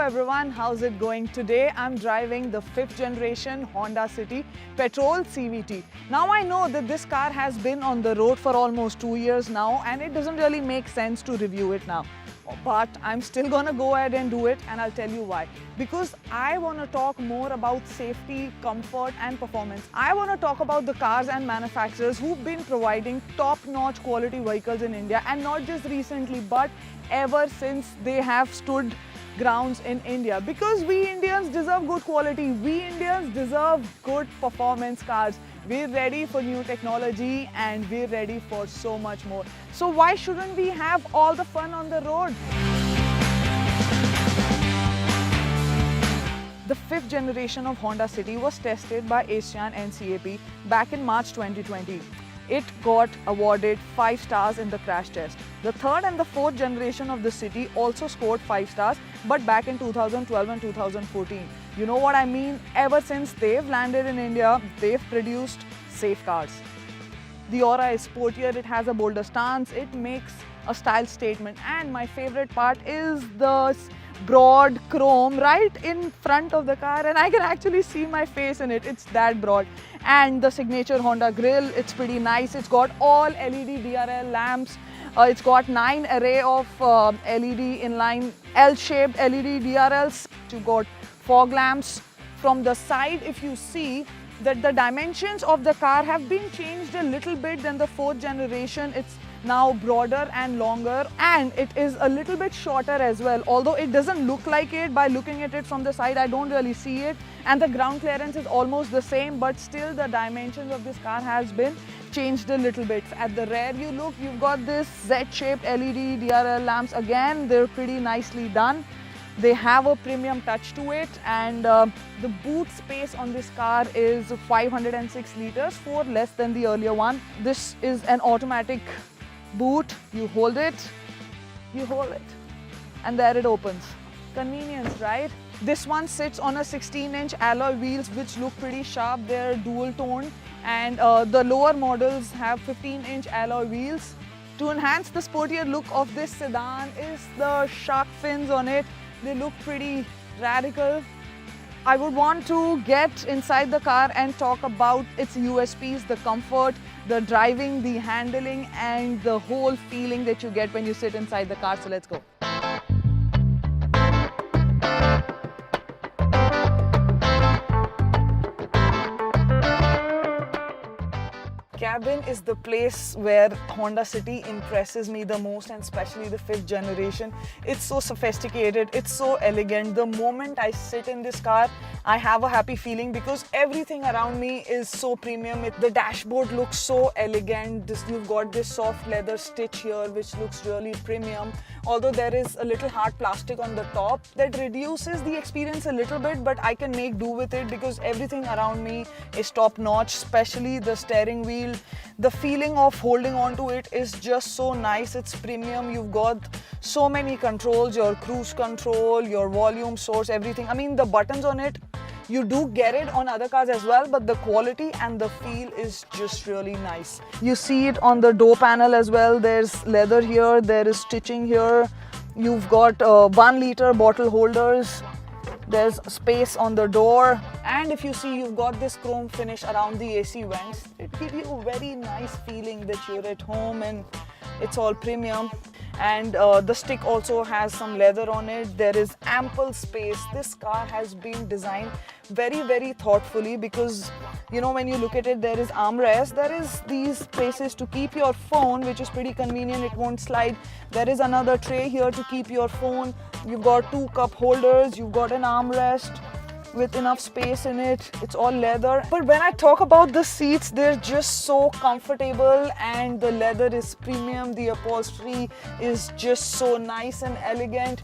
everyone, how's it going? Today I'm driving the 5th generation Honda City petrol CVT. Now I know that this car has been on the road for almost 2 years now and it doesn't really make sense to review it now. But I'm still gonna go ahead and do it, and I'll tell you why. Because I want to talk more about safety, comfort and performance. I want to talk about the cars and manufacturers who've been providing top-notch quality vehicles in India, and not just recently but ever since they have stood grounds in India. Because we Indians deserve good quality, we Indians deserve good performance cars. We're ready for new technology and we're ready for so much more. So why shouldn't we have all the fun on the road? The 5th generation of Honda City was tested by ASEAN NCAP back in March 2020. It got awarded 5 stars in the crash test. The 3rd and the 4th generation of the City also scored 5 stars, but back in 2012 and 2014. You know what I mean? Ever since they've landed in India, they've produced safe cars. The Aura is sportier, it has a bolder stance, it makes a style statement, and my favorite part is the broad chrome right in front of the car, and I can actually see my face in it. It's that broad. And the signature Honda grille, it's pretty nice. It's got all LED DRL lamps. It's got 9 array of LED inline L-shaped LED DRLs. You've got fog lamps. From the side, if you see that the dimensions of the car have been changed a little bit than the 4th generation. It's now broader and longer, and it is a little bit shorter as well. Although it doesn't look like it by looking at it from the side, I don't really see it. And the ground clearance is almost the same, but still the dimensions of this car has been changed a little bit. At the rear you look, you've got this Z-shaped LED DRL lamps. Again, they're pretty nicely done. They have a premium touch to it, and the boot space on this car is 506 liters, 4 less than the earlier one. This is an automatic boot. You hold it, and there it opens. Convenience, right? This one sits on a 16-inch alloy wheels which look pretty sharp. They're dual toned, and the lower models have 15-inch alloy wheels. To enhance the sportier look of this sedan is the shark fins on it. They look pretty radical. I would want to get inside the car and talk about its USPs, the comfort, the driving, the handling, and the whole feeling that you get when you sit inside the car. So let's go. Cabin is the place where Honda City impresses me the most, and especially the 5th generation. It's so sophisticated, it's so elegant. The moment I sit in this car, I have a happy feeling because everything around me is so premium. The dashboard looks so elegant. You've got this soft leather stitch here which looks really premium. Although there is a little hard plastic on the top that reduces the experience a little bit, but I can make do with it because everything around me is top notch, especially the steering wheel. The feeling of holding on to it is just so nice. It's premium. You've got so many controls, your cruise control, your volume source, everything. I mean, the buttons on it, you do get it on other cars as well, but the quality and the feel is just really nice. You see it on the door panel as well. There's leather here, there is stitching here. You've got 1 liter bottle holders. There's space on the door, and if you see, you've got this chrome finish around the AC vents. It gives you a very nice feeling that you're at home and it's all premium. And the stick also has some leather on it. There is ample space. This car has been designed very, very thoughtfully because, you know, when you look at it, there is armrest. There is these places to keep your phone, which is pretty convenient. It won't slide. There is another tray here to keep your phone. You've got 2 cup holders. You've got an armrest with enough space in it. It's all leather. But when I talk about the seats, they're just so comfortable, and the leather is premium. The upholstery is just so nice and elegant.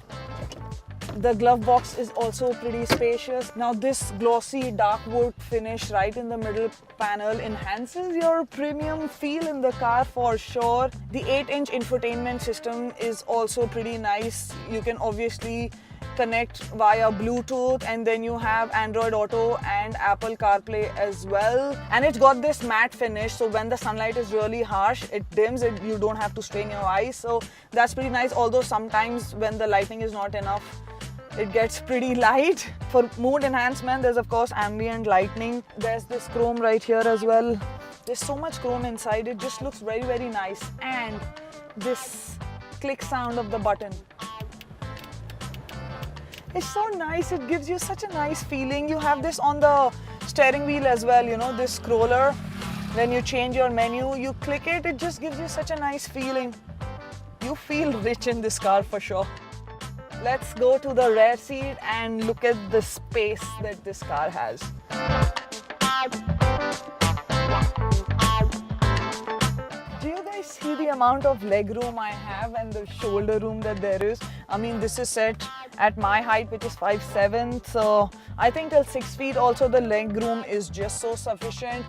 The glove box is also pretty spacious. Now this glossy dark wood finish right in the middle panel enhances your premium feel in the car for sure. The 8-inch infotainment system is also pretty nice. You can obviously connect via Bluetooth, and then you have Android Auto and Apple CarPlay as well. And it's got this matte finish, so when the sunlight is really harsh, it dims it. You don't have to strain your eyes, so that's pretty nice. Although sometimes when the lighting is not enough, it gets pretty light. For mood enhancement, there's of course ambient lighting. There's this chrome right here as well. There's so much chrome inside, it just looks very, very nice. And this click sound of the button. It's so nice, it gives you such a nice feeling. You have this on the steering wheel as well, you know, this scroller. When you change your menu, you click it, it just gives you such a nice feeling. You feel rich in this car for sure. Let's go to the rear seat and look at the space that this car has. Do you guys see the amount of leg room I have and the shoulder room that there is? I mean, this is set at my height, which is 5'7", so I think till 6 feet also the leg room is just so sufficient.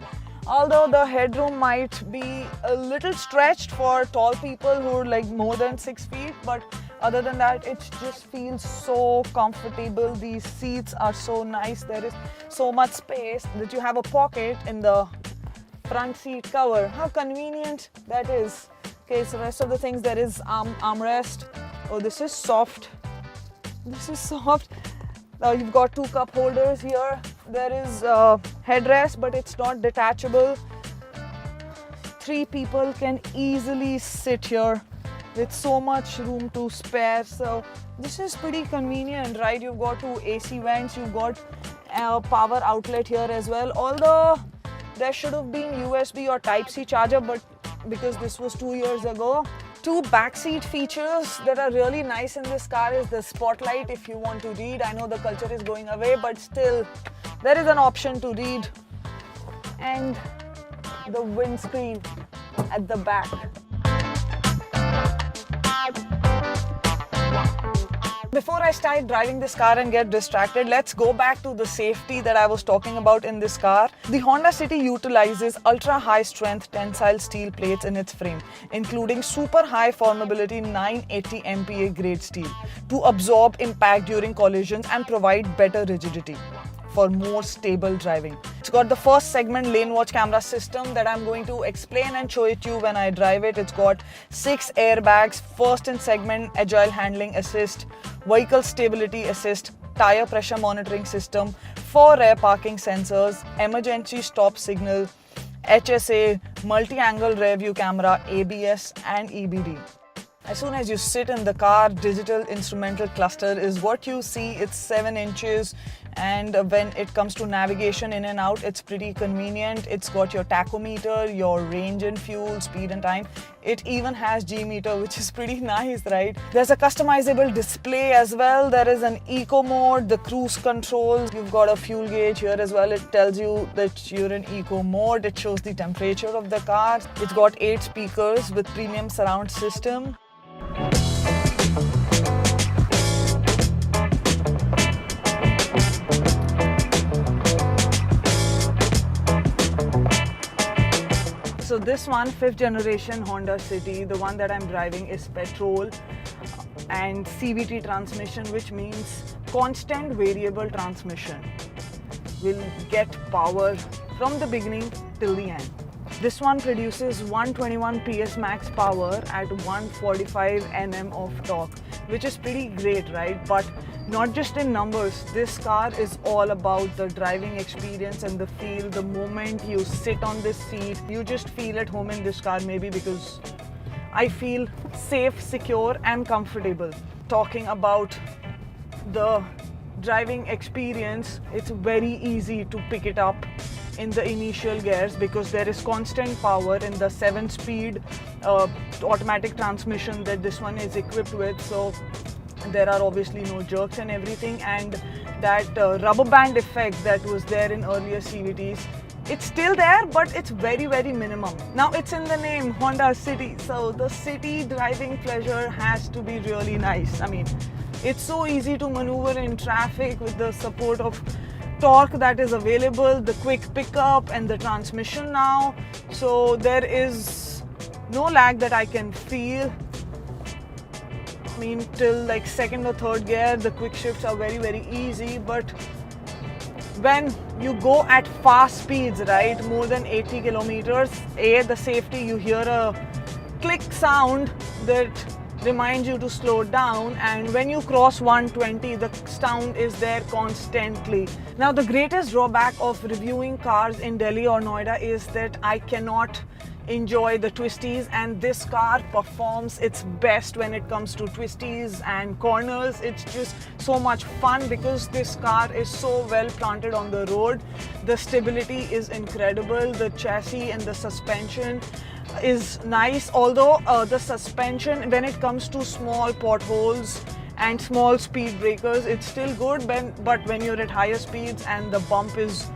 Although the headroom might be a little stretched for tall people who are like more than 6 feet, but other than that, it just feels so comfortable. These seats are so nice. There is so much space that you have a pocket in the front seat cover. How convenient that is. Okay, so rest of the things, there is armrest. Oh, this is soft. This is soft. Now you've got 2 cup holders here. There is a headrest, but it's not detachable. 3 people can easily sit here with so much room to spare. So this is pretty convenient, right? You've got 2 AC vents, you've got a power outlet here as well. Although there should have been USB or Type-C charger, but because this was 2 years ago. 2 backseat features that are really nice in this car is the spotlight if you want to read. I know the culture is going away, but still there is an option to read. And the windscreen at the back. Before I start driving this car and get distracted, let's go back to the safety that I was talking about in this car. The Honda City utilizes ultra high strength tensile steel plates in its frame, including super high formability 980 MPa grade steel to absorb impact during collisions and provide better rigidity for more stable driving. It's got the first segment lane watch camera system that I'm going to explain and show it to you when I drive it. It's got 6 airbags, first in segment agile handling assist, vehicle stability assist, tire pressure monitoring system, 4 rear parking sensors, emergency stop signal, HSA, multi-angle rear view camera, ABS and EBD. As soon as you sit in the car, digital instrumental cluster is what you see. It's 7 inches, and when it comes to navigation in and out, it's pretty convenient. It's got your tachometer, your range and fuel, speed and time. It even has G-meter, which is pretty nice, right? There's a customizable display as well. There is an eco mode, the cruise controls. You've got a fuel gauge here as well. It tells you that you're in eco mode. It shows the temperature of the car. It's got 8 speakers with premium surround system. So this one, 5th generation Honda City, the one that I'm driving is petrol and CVT transmission, which means constant variable transmission. Will get power from the beginning till the end. This one produces 121 PS max power at 145 Nm of torque, which is pretty great, right? But not just in numbers, this car is all about the driving experience and the feel. The moment you sit on this seat, you just feel at home in this car, maybe because I feel safe, secure and comfortable. Talking about the driving experience, it's very easy to pick it up in the initial gears because there is constant power in the 7-speed automatic transmission that this one is equipped with. So there are obviously no jerks and everything, and that rubber band effect that was there in earlier CVTs, it's still there, but it's very, very minimum. Now it's in the name, Honda City, so the city driving pleasure has to be really nice. I mean, it's so easy to maneuver in traffic with the support of torque that is available, the quick pickup and the transmission now. So there is no lag that I can feel. I mean, till like 2nd or 3rd gear, the quick shifts are very, very easy. But when you go at fast speeds, right, more than 80 kilometers, the safety, you hear a click sound that reminds you to slow down, and when you cross 120 the sound is there constantly. Now the greatest drawback of reviewing cars in Delhi or Noida is that I cannot enjoy the twisties, and this car performs its best when it comes to twisties and corners. It's just so much fun because this car is so well planted on the road. The stability is incredible, the chassis and the suspension is nice, although the suspension when it comes to small potholes and small speed breakers it's still good, but when you're at higher speeds and the bump is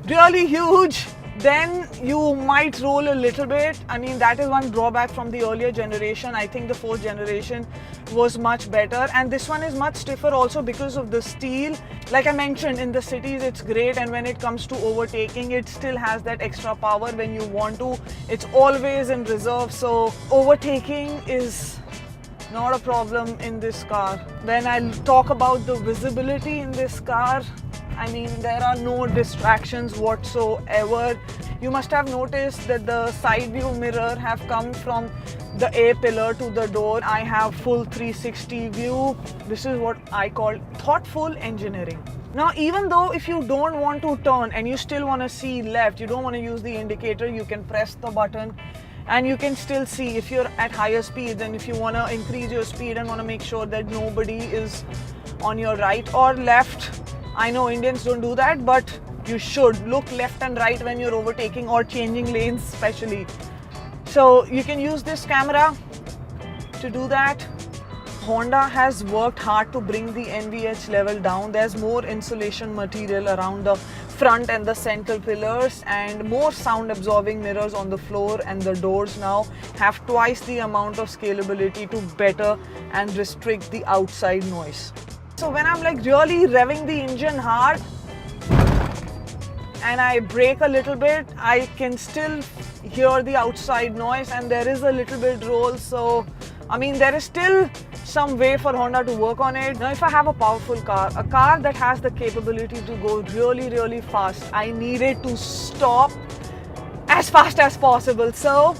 really huge, then you might roll a little bit. I mean, that is one drawback from the earlier generation. I think the fourth generation was much better, and this one is much stiffer also because of the steel. Like I mentioned, in the cities it's great, and when it comes to overtaking it still has that extra power when you want to. It's always in reserve, so overtaking is not a problem in this car. When I talk about the visibility in this car, I mean, there are no distractions whatsoever. You must have noticed that the side view mirror have come from the A pillar to the door. I have full 360 view. This is what I call thoughtful engineering. Now, even though if you don't want to turn and you still want to see left, you don't want to use the indicator, you can press the button and you can still see if you're at higher speeds, and if you want to increase your speed and want to make sure that nobody is on your right or left. I know Indians don't do that, but you should look left and right when you're overtaking or changing lanes especially. So you can use this camera to do that. Honda has worked hard to bring the NVH level down. There's more insulation material around the front and the central pillars, and more sound absorbing mirrors on the floor, and the doors now have twice the amount of scalability to better and restrict the outside noise. So when I'm like really revving the engine hard and I brake a little bit, I can still hear the outside noise, and there is a little bit roll. So I mean, there is still some way for Honda to work on it. Now if I have a powerful car, a car that has the capability to go really fast, I need it to stop as fast as possible. So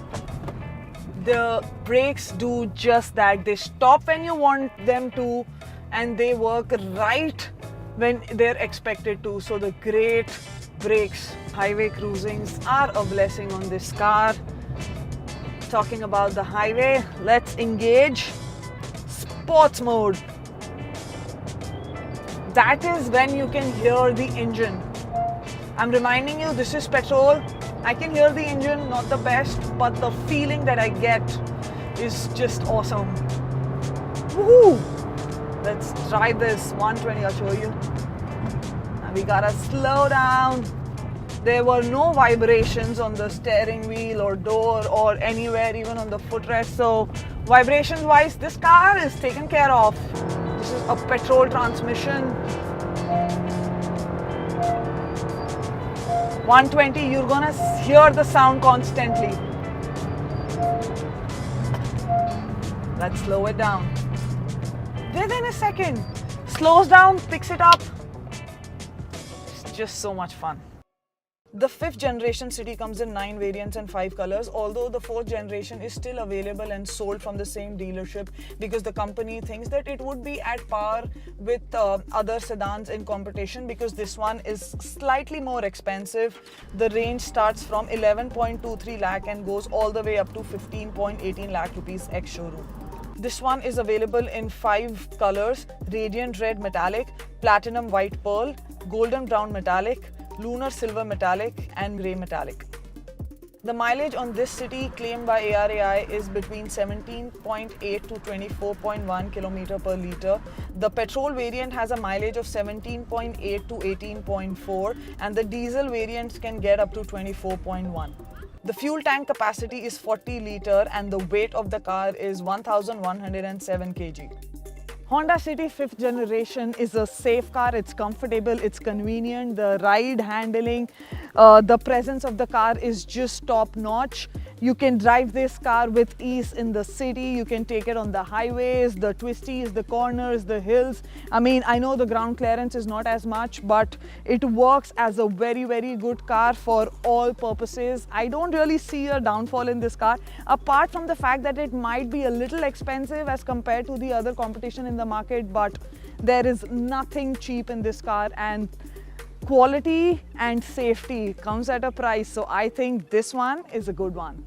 the brakes do just that. They stop when you want them to, and they work right when they're expected to. So the great brakes. Highway cruisings are a blessing on this car. Talking about the highway, let's engage sports mode. That is when you can hear the engine. I'm reminding you, this is petrol. I can hear the engine, not the best, but the feeling that I get is just awesome. Woohoo! Let's try this 120, I'll show you. And we gotta slow down. There were no vibrations on the steering wheel or door or anywhere, even on the footrest. So vibrations wise, this car is taken care of. This is a petrol transmission. 120, you're gonna hear the sound constantly. Let's slow it down. Within a second, slows down, picks it up. It's just so much fun. The 5th generation City comes in 9 variants and 5 colors, although the 4th generation is still available and sold from the same dealership because the company thinks that it would be at par with other sedans in competition, because this one is slightly more expensive. The range starts from 11.23 lakh and goes all the way up to 15.18 lakh rupees ex-showroom. This one is available in 5 colors: Radiant Red Metallic, Platinum White Pearl, Golden Brown Metallic, Lunar Silver Metallic and Grey Metallic. The mileage on this City claimed by ARAI is between 17.8 to 24.1 km per litre. The petrol variant has a mileage of 17.8 to 18.4, and the diesel variants can get up to 24.1. The fuel tank capacity is 40 litre and the weight of the car is 1107 kg. Honda City 5th generation is a safe car, it's comfortable, it's convenient, the ride handling, the presence of the car is just top notch. You can drive this car with ease in the city, you can take it on the highways, the twisties, the corners, the hills. I mean, I know the ground clearance is not as much, but it works as a very, very good car for all purposes. I don't really see a downfall in this car, apart from the fact that it might be a little expensive as compared to the other competition in the market, but there is nothing cheap in this car, and quality and safety comes at a price. So I think this one is a good one.